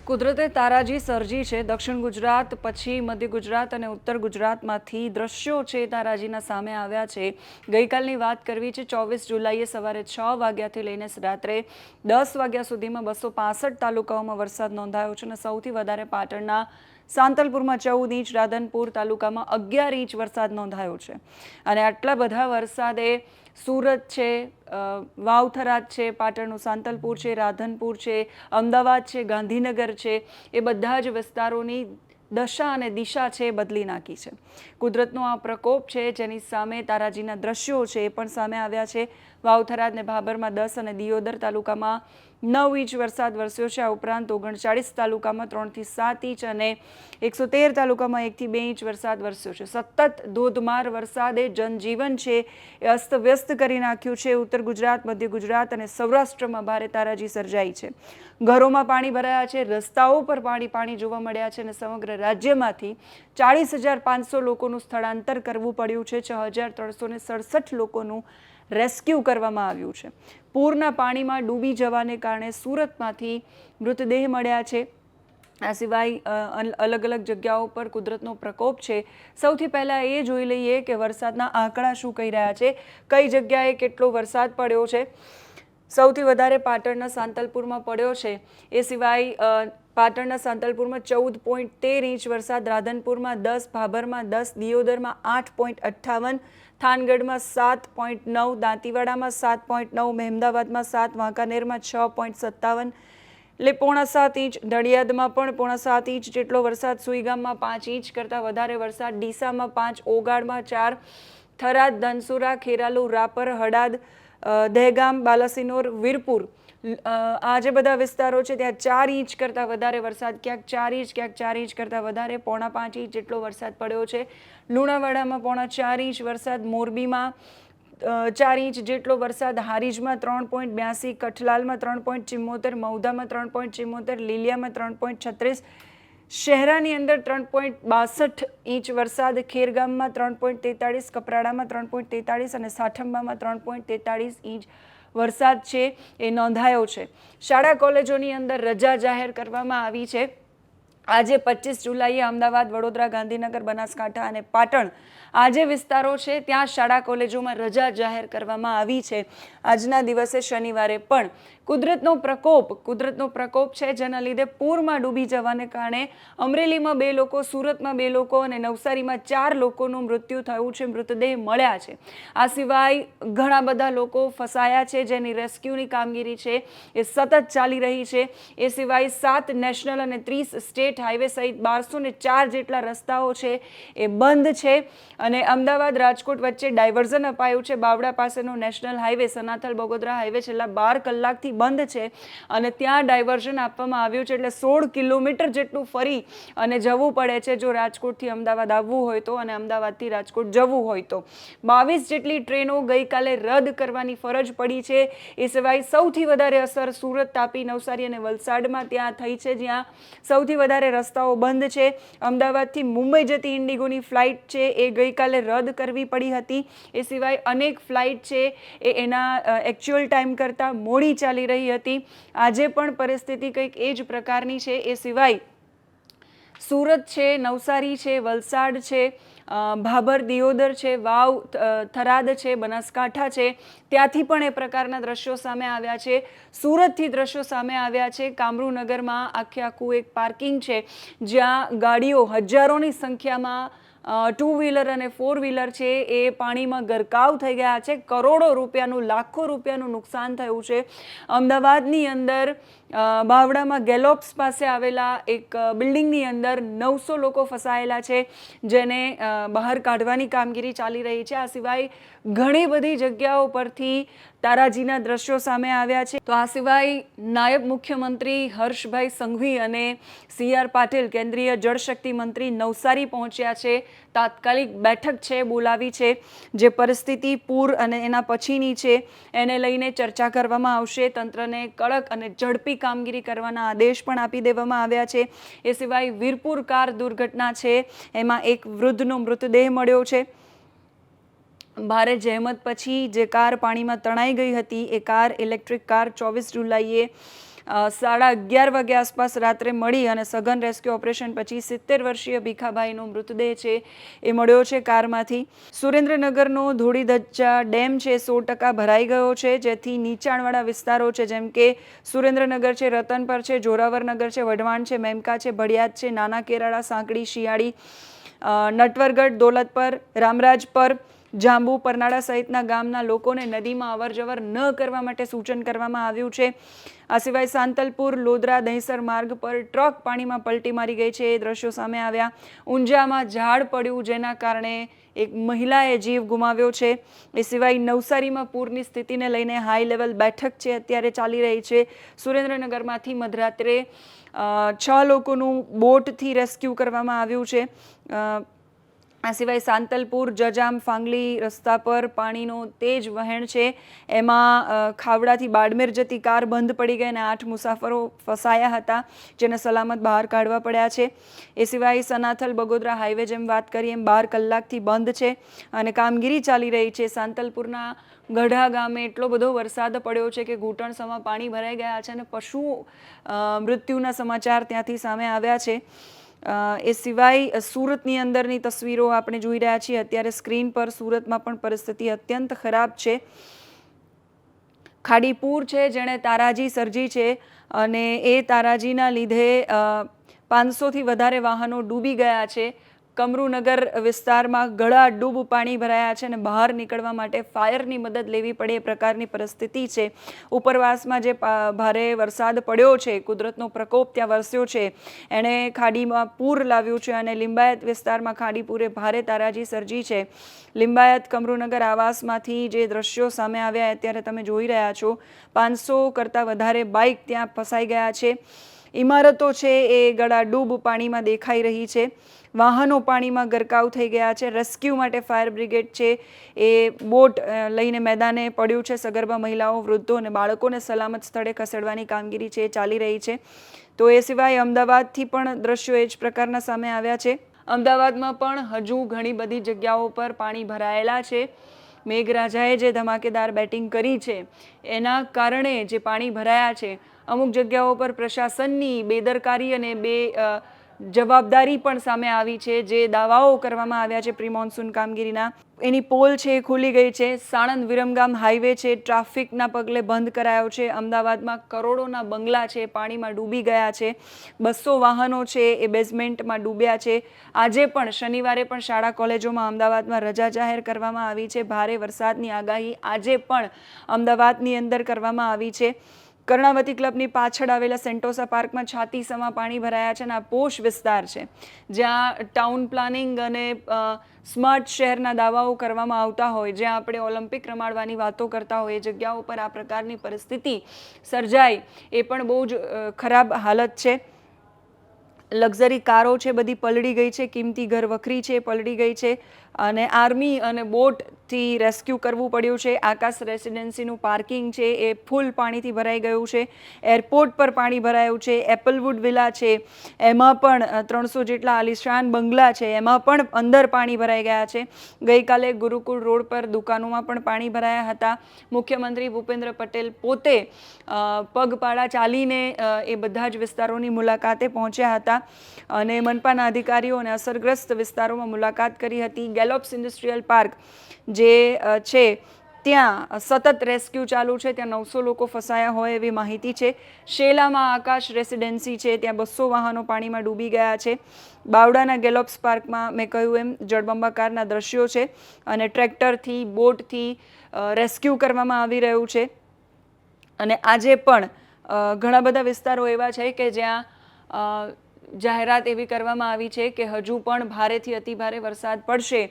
કુદરતે તારાજી સર્જી છે। દક્ષિણ ગુજરાત પછી મધ્ય ગુજરાત અને ઉત્તર ગુજરાતમાંથી દ્રશ્યો છે તારાજીના સામે આવ્યા છે। ગઈકાલની વાત કરવી છે 24 જુલાઈએ સવારે 6 વાગ્યાથી લઈને રાત્રે 10 વાગ્યા સુધીમાં 265 તાલુકાઓમાં વરસાદ નોંધાયો છે અને સૌથી વધારે પાટણના સાંતલપુરમાં 14 ઇંચ, રાધનપુર તાલુકામાં 11 ઇંચ વરસાદ નોંધાયો છે અને આટલા બધા વરસાદે सूरत है, वावथराद है, पाटणનું સાંતલપુર છે, રાધનપુર છે, અમદાવાદ છે, ગાંધીનગર છે, એ બધા જ વિસ્તારોની દશા અને દિશા છે બદલી નાખી છે। કુદરતનો આ પ્રકોપ છે જેની સામે તારાજીના દ્રશ્યો છે એ પણ સામે આવ્યા છે। વાવથરાદ ને ભાભરમાં 10 અને દિયોદર તાલુકામાં 9 ઇંચ વરસાદ વરસ્યો છે। આ ઉપરાંત 39 તાલુકામાં 3 થી 7 ઇંચ અને 113 તાલુકામાં 1 થી 2 ઇંચ વરસાદ વરસ્યો છે। સતત ધોધમાર વરસાદે જનજીવન છે એ અસ્તવ્યસ્ત કરી નાખ્યું છે। ઉત્તર ગુજરાત, મધ્ય ગુજરાત અને સૌરાષ્ટ્રમાં ભારે તારાજી સર્જાઈ છે। ઘરોમાં પાણી ભરાયા છે, રસ્તાઓ પર પાણી જોવા મળ્યા છે અને સમગ્ર રાજ્યમાંથી 40,500 લોકોનું સ્થળાંતર કરવું પડ્યું છે। 6,367 લોકોનું રેસ્ક્યુ કરવામાં આવ્યું છે। પૂરના પાણીમાં ડૂબી જવાને કારણે સુરતમાંથી મૃતદેહ મળ્યા છે। આ સિવાય અલગ અલગ જગ્યાઓ પર કુદરતનો પ્રકોપ છે। સૌથી પહેલાં એ જોઈ લઈએ કે વરસાદના આંકડા શું કહી રહ્યા છે, કઈ જગ્યાએ કેટલો વરસાદ પડ્યો છે। સૌથી વધારે પાટણના સાંતલપુરમાં પડ્યો છે। એ સિવાય પાટણના સાંતલપુરમાં 14.13 ઇંચ વરસાદ, રાધનપુરમાં 10, ભાભરમાં 10, દિયોદરમાં 8.58, થાનગઢમાં 7.9, દાંતીવાડામાં 7.9, મહેમદાવાદમાં 7, વાંકાનેરમાં 6.57, એટલે 6.7 ઇંચ, નડિયાદમાં પણ 6.7 ઇંચ જેટલો વરસાદ, સુઈગામમાં 5 ઇંચ કરતાં વધારે વરસાદ, ડીસામાં 5, ઓગાળમાં 4, થરાદ, ધનસુરા, ખેરાલુ, રાપર, હડાદ, દહેગામ, બાલાસિનોર, વીરપુર, આ જે બધા વિસ્તારો છે ત્યાં 4 ઇંચ કરતાં વધારે વરસાદ, ક્યાંક 4 ઇંચ, ક્યાંક 4 ઇંચ કરતાં વધારે, 4.5 ઇંચ જેટલો વરસાદ પડ્યો છે। લુણાવાડામાં 4.5 ઇંચ વરસાદ, મોરબીમાં 4 ઇંચ જેટલો વરસાદ, હારીજમાં 3.82, કઠલાલમાં 3.74, મૌધામાં 3.74, લીલિયામાં 3.36, શહેરાની અંદર 3.62 ઇંચ વરસાદ, ખેરગામમાં 3.43, કપરાડામાં 3.43 અને સાઠંબામાં 3.43 ઇંચ વરસાદ છે એ નોંધાયો છે। શાળા કોલેજોની અંદર રજા જાહેર કરવામાં આવી છે। આજે 25 જુલાઈએ અમદાવાદ, વડોદરા, ગાંધીનગર, બનાસકાંઠા અને પાટણ આ જે વિસ્તારો છે ત્યાં શાળા કોલેજોમાં રજા જાહેર કરવામાં આવી છે। આજના દિવસે શનિવારે પણ કુદરતનો પ્રકોપ છે જેના લીધે પૂરમાં ડૂબી જવાને કારણે અમરેલીમાં 2 લોકો, સુરતમાં 2 લોકો અને નવસારીમાં 4 લોકોનું મૃત્યુ થયું છે, મૃતદેહ મળ્યા છે। આ સિવાય ઘણા બધા લોકો ફસાયા છે જેની રેસ્ક્યુની કામગીરી છે એ સતત ચાલી રહી છે। એ સિવાય 7 નેશનલ અને 30 સ્ટેટ હાઈવે સહિત 1204 જેટલા રસ્તાઓ છે એ બંધ છે અને અમદાવાદ રાજકોટ વચ્ચે ડાયવર્ઝન અપાયું છે। બાવડા પાસેનો national highway Sanathal Bagodara highway છેલ્લા 12 કલાકથી બંધ છે અને ત્યાં ડાયવર્ઝન આપવામાં આવ્યું છે, એટલે 16 કિલોમીટર જેટલું ફરી અને જવું પડે છે જો રાજકોટથી અમદાવાદ આવવું હોય તો અને અમદાવાદથી રાજકોટ જવું હોય તો। 22 જેટલી ટ્રેનો ગઈકાલે રદ કરવાની ફરજ પડી છે। એ સિવાય સૌથી વધારે અસર સુરત, તાપી, નવસારી અને વલસાડમાં ત્યાં થઈ છે જ્યાં સૌથી વધારે રસ્તાઓ બંધ છે। અમદાવાદથી મુંબઈ જતી ઇન્ડિગોની ફ્લાઇટ છે એ ગઈકાલે રદ કરવી પડી હતી। એ સિવાય અનેક ફ્લાઇટ છે એ એના એકચ્યુઅલ ટાઈમ કરતાં મોડી ચાલી રહી હતી। આજે પણ પરિસ્થિતિ કંઈક એ જ પ્રકારની છે। એ સિવાય સુરત છે, નવસારી છે, વલસાડ છે, ભાભર, દિયોદર છે, વાવ, થરાદ છે, બનાસકાંઠા છે, ત્યાંથી પણ એ પ્રકારના દ્રશ્યો સામે આવ્યા છે। સુરતથી દ્રશ્યો સામે આવ્યા છે। કામરૂનગરમાં આખું એક પાર્કિંગ છે જ્યાં ગાડીઓ હજારોની સંખ્યામાં 2 વ્હીલર અને 4 વ્હીલર છે એ પાણીમાં ગરકાવ થઈ ગયા છે। કરોડો રૂપિયાનું, લાખો રૂપિયાનું નુકસાન થયું છે। અમદાવાદની અંદર બાવડામાં ગેલોપ્સ પાસે આવેલા એક બિલ્ડિંગની અંદર 900 લોકો ફસાયેલા છે જેને બહાર કાઢવાની કામગીરી ચાલી રહી છે। આ સિવાય ઘણી બધી જગ્યાઓ પરથી તારાજીના દ્રશ્યો સામે આવ્યા છે। તો આ સિવાય નાયબ મુખ્યમંત્રી હર્ષભાઈ સંઘવી અને CR પાટીલ, કેન્દ્રીય જળશક્તિ મંત્રી, નવસારી પહોંચ્યા છે। તાત્કાલિક બેઠક છે બોલાવી છે, જે પરિસ્થિતિ પૂર અને એના પછીની છે એને લઈને ચર્ચા કરવામાં આવશે। તંત્રને કડક અને ઝડપી કામગીરી કરવાના આદેશ પણ આપી દેવામાં આવ્યા છે। એ સિવાય વીરપુર કાર દુર્ઘટના છે એમાં એક વૃદ્ધનો મૃતદેહ મળ્યો છે। ભારે જહેમત પછી જે કાર પાણીમાં તણાઈ ગઈ હતી એ કાર, ઇલેક્ટ્રિક કાર, 24 જુલાઈએ 11:30 વાગ્યા આસપાસ રાત્રે મળી અને સઘન રેસ્ક્યુ ઓપરેશન પછી 70 વર્ષીય ભીખાભાઈનો મૃતદેહ છે એ મળ્યો છે કારમાંથી. સુરેન્દ્રનગરનો ધોળીધજા ડેમ છે 100% ભરાઈ ગયો છે, જેથી નીચાણવાળા વિસ્તારો છે જેમ કે સુરેન્દ્રનગર છે, રતનપર છે, જોરાવરનગર છે, વઢવાણ છે, મેમકા છે, ભડિયાદ છે, નાના કેરાળા, સાંકડી, શિયાળી, નટવરગઢ, દોલતપર, રામરાજપર, જાંબુ, પરનાળા સહિતના ગામના લોકોને નદીમાં અવરજવર ન કરવા માટે સૂચન કરવામાં આવ્યું છે. આ સિવાય સાંતલપુર, લોદરા, દહીસર માર્ગ પર ટ્રક પાણીમાં પલટી મારી ગઈ છે એ દ્રશ્યો સામે આવ્યા. ઊંઝામાં ઝાડ પડ્યું જેના કારણે એક મહિલાએ જીવ ગુમાવ્યો છે. એ સિવાય નવસારીમાં પૂરની સ્થિતિને લઈને હાઈ લેવલ બેઠક છે અત્યારે ચાલી રહી છે. સુરેન્દ્રનગરમાંથી મધરાત્રે 6 લોકોનું બોટથી રેસ્ક્યુ કરવામાં આવ્યું છે. આ સિવાય સાંતલપુર, જજામ, ફાંગલી રસ્તા પર પાણીનો તેજ વહેણ છે. એમાં ખાવડાથી બાડમેર જતી કાર બંધ પડી ગઈ અને 8 મુસાફરો ફસાયા હતા, જેને સલામત બહાર કાઢવા પડ્યા છે. એ સિવાય સનાથલ બગોદરા હાઈવે જેમ વાત કરીએ એમ 12 કલાકથી બંધ છે અને કામગીરી ચાલી રહી છે. સાંતલપુરના ગઢા ગામે એટલો બધો વરસાદ પડ્યો છે કે ઘૂંટણસમાં પાણી ભરાઈ ગયા છે અને પશુ મૃત્યુના સમાચાર ત્યાંથી સામે આવ્યા છે. એ સિવાય સુરતની અંદરની તસવીરો આપણે જોઈ રહ્યા છીએ અત્યારે સ્ક્રીન પર. સુરતમાં પણ પરિસ્થિતિ અત્યંત ખરાબ છે. ખાડીપુર છે જેણે તારાજી સર્જી છે અને એ તારાજીના લીધે 500થી વધારે વાહનો ડૂબી ગયા છે. કમરુનગર વિસ્તારમાં ગળાડૂબ પાણી ભરાયા છે અને બહાર નીકળવા માટે ફાયરની મદદ લેવી પડે એ પ્રકારની પરિસ્થિતિ છે. ઉપરવાસમાં જે ભારે વરસાદ પડ્યો છે, કુદરતનો પ્રકોપ ત્યાં વરસ્યો છે, એણે ખાડીમાં પૂર લાવ્યું છે અને લિંબાયત વિસ્તારમાં ખાડીપુરે ભારે તારાજી સર્જી છે. લિંબાયત કમરુનગર આવાસમાંથી જે દ્રશ્યો સામે આવ્યા અત્યારે તમે જોઈ રહ્યા છો. 500 કરતાં વધારે બાઇક ત્યાં ફસાઈ ગયા છે. ઇમારતો છે એ ગળાડૂબ પાણીમાં દેખાઈ રહી છે. વાહનો પાણીમાં ગરકાવ થઈ ગયા છે. રેસ્ક્યુ માટે ફાયર બ્રિગેડ છે એ બોટ લઈને મેદાને પડ્યું છે. સગર્ભા મહિલાઓ, વૃદ્ધો અને બાળકોને સલામત સ્થળે ખસેડવાની કામગીરી છે ચાલી રહી છે. તો એ સિવાય અમદાવાદથી પણ દ્રશ્યો એ જ પ્રકારના સામે આવ્યા છે. અમદાવાદમાં પણ હજુ ઘણી બધી જગ્યાઓ પર પાણી ભરાયેલા છે. મેઘરાજાએ જે ધમાકેદાર બેટિંગ કરી છે એના કારણે જે પાણી ભરાયા છે, અમુક જગ્યાઓ પર પ્રશાસનની બેદરકારી અને જવાબદારી પણ સામે આવી છે. જે દાવાઓ કરવામાં આવ્યા છે પ્રી મોન્સૂન કામગીરીના, એની પોલ છે એ ખુલી ગઈ છે. સાણંદ વિરમગામ હાઈવે છે ટ્રાફિકના પગલે બંધ કરાયો છે. અમદાવાદમાં કરોડોના બંગલા છે પાણીમાં ડૂબી ગયા છે. 200 વાહનો છે એ બેઝમેન્ટમાં ડૂબ્યા છે. આજે પણ શનિવારે પણ શાળા કોલેજોમાં અમદાવાદમાં રજા જાહેર કરવામાં આવી છે. ભારે વરસાદની આગાહી આજે પણ અમદાવાદની અંદર કરવામાં આવી છે. કર્ણાવતી ક્લબની પાછળ આવેલા સેન્ટોસા પાર્કમાં છાતીસમાં પાણી ભરાયા છે અને આ પોશ વિસ્તાર છે જ્યાં ટાઉન પ્લાનિંગ અને સ્માર્ટ શહેરના દાવાઓ કરવામાં આવતા હોય, જ્યાં આપણે ઓલિમ્પિક રમાડવાની વાતો કરતા હોય, એ જગ્યાઓ પર આ પ્રકારની પરિસ્થિતિ સર્જાય એ પણ બહુ જ ખરાબ હાલત છે. લક્ઝરી કારો છે બધી પલળી ગઈ છે. કિંમતી ઘર વખરી છે પલળી ગઈ છે અને આર્મી અને બોટથી રેસ્ક્યુ કરવું પડ્યું છે. આકાશ રેસિડેન્સીનું પાર્કિંગ છે એ ફૂલ પાણીથી ભરાઈ ગયું છે. એરપોર્ટ પર પાણી ભરાયું છે. એપલવુડ વિલા છે એમાં પણ 300 જેટલા આલિશાન બંગલા છે એમાં પણ અંદર પાણી ભરાઈ ગયા છે. ગઈકાલે ગુરુકુળ રોડ પર દુકાનોમાં પણ પાણી ભરાયા હતા. મુખ્યમંત્રી ભૂપેન્દ્ર પટેલ પોતે પગપાળા ચાલીને એ બધા જ વિસ્તારોની મુલાકાતે પહોંચ્યા હતા અને મનપાના અધિકારીઓ અને અસરગ્રસ્ત વિસ્તારોમાં મુલાકાત કરી હતી. ગેલોપ્સ ઇન્ડસ્ટ્રીયલ પાર્ક જે છે ત્યાં સતત રેસ્ક્યુ ચાલુ છે. ત્યાં 900 લોકો ફસાયા હોય એવી માહિતી છે. શેલામાં આકાશ રેસિડેન્સી છે ત્યાં 200 વાહનો પાણીમાં ડૂબી ગયા છે. બાવડાના ગેલોપ્સ પાર્કમાં મેં કહ્યું એમ જળબંબાકારના દ્રશ્યો છે અને ટ્રેક્ટરથી, બોટથી રેસ્ક્યુ કરવામાં આવી રહ્યું છે. અને આજે પણ ઘણા બધા વિસ્તારો એવા છે કે જ્યાં જાહેરાત એવી કરવામાં આવી છે કે હજુ પણ ભારેથી અતિભારે વરસાદ પડશે.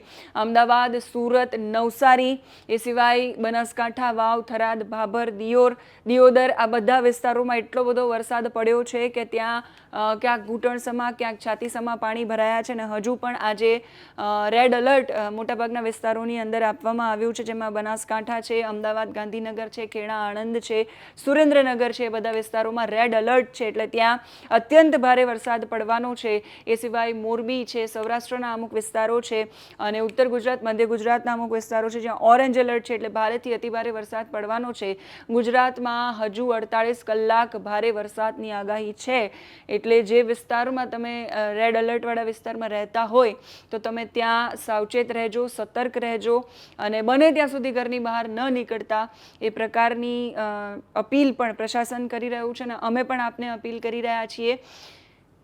અમદાવાદ, સુરત, નવસારી, એ સિવાય બનાસકાંઠા, વાવ, થરાદ, ભાભર, દિયોદર આ બધા વિસ્તારોમાં એટલો બધો વરસાદ પડ્યો છે કે ત્યાં ક્યાંક ઘૂંટણસમાં, ક્યાંક છાતીસમાં પાણી ભરાયા છે અને હજુ પણ આજે રેડ એલર્ટ મોટાભાગના વિસ્તારોની અંદર આપવામાં આવ્યું છે, જેમાં બનાસકાંઠા છે, અમદાવાદ, ગાંધીનગર છે, ખેડા, આણંદ છે, સુરેન્દ્રનગર છે, એ બધા વિસ્તારોમાં રેડ એલર્ટ છે. એટલે ત્યાં અત્યંત ભારે વરસાદ પડવાનો છે. એ સિવાય મોરબી છે, સૌરાષ્ટ્રના અમુક વિસ્તારો છે અને ઉત્તર ગુજરાત, મધ્ય ગુજરાતના અમુક વિસ્તારો છે જ્યાં ઓરેન્જ એલર્ટ છે, એટલે ભારેથી અતિભારે વરસાદ પડવાનો છે. ગુજરાતમાં હજુ 48 કલાક ભારે વરસાદની આગાહી છે. એટલે જે વિસ્તારોમાં તમે રેડ એલર્ટવાળા વિસ્તારમાં રહેતા હોય તો તમે ત્યાં સાવચેત રહેજો, સતર્ક રહેજો અને બને ત્યાં સુધી ઘરની બહાર ન નીકળતા એ પ્રકારની અપીલ પણ પ્રશાસન કરી રહ્યું છે અને અમે પણ આપને અપીલ કરી રહ્યા છીએ.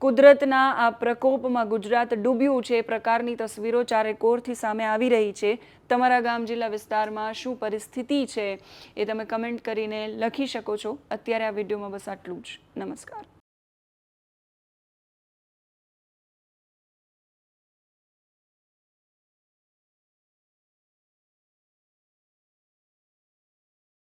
કુદરતના આ પ્રકોપમાં ગુજરાત ડૂબ્યું છે એ પ્રકારની તસવીરો ચારેકોરથી સામે આવી રહી છે. તમારા ગામ જિલ્લા વિસ્તારમાં શું પરિસ્થિતિ છે એ તમે કમેન્ટ કરીને લખી શકો છો. અત્યારે આ વિડીયોમાં બસ આટલું જ. નમસ્કાર.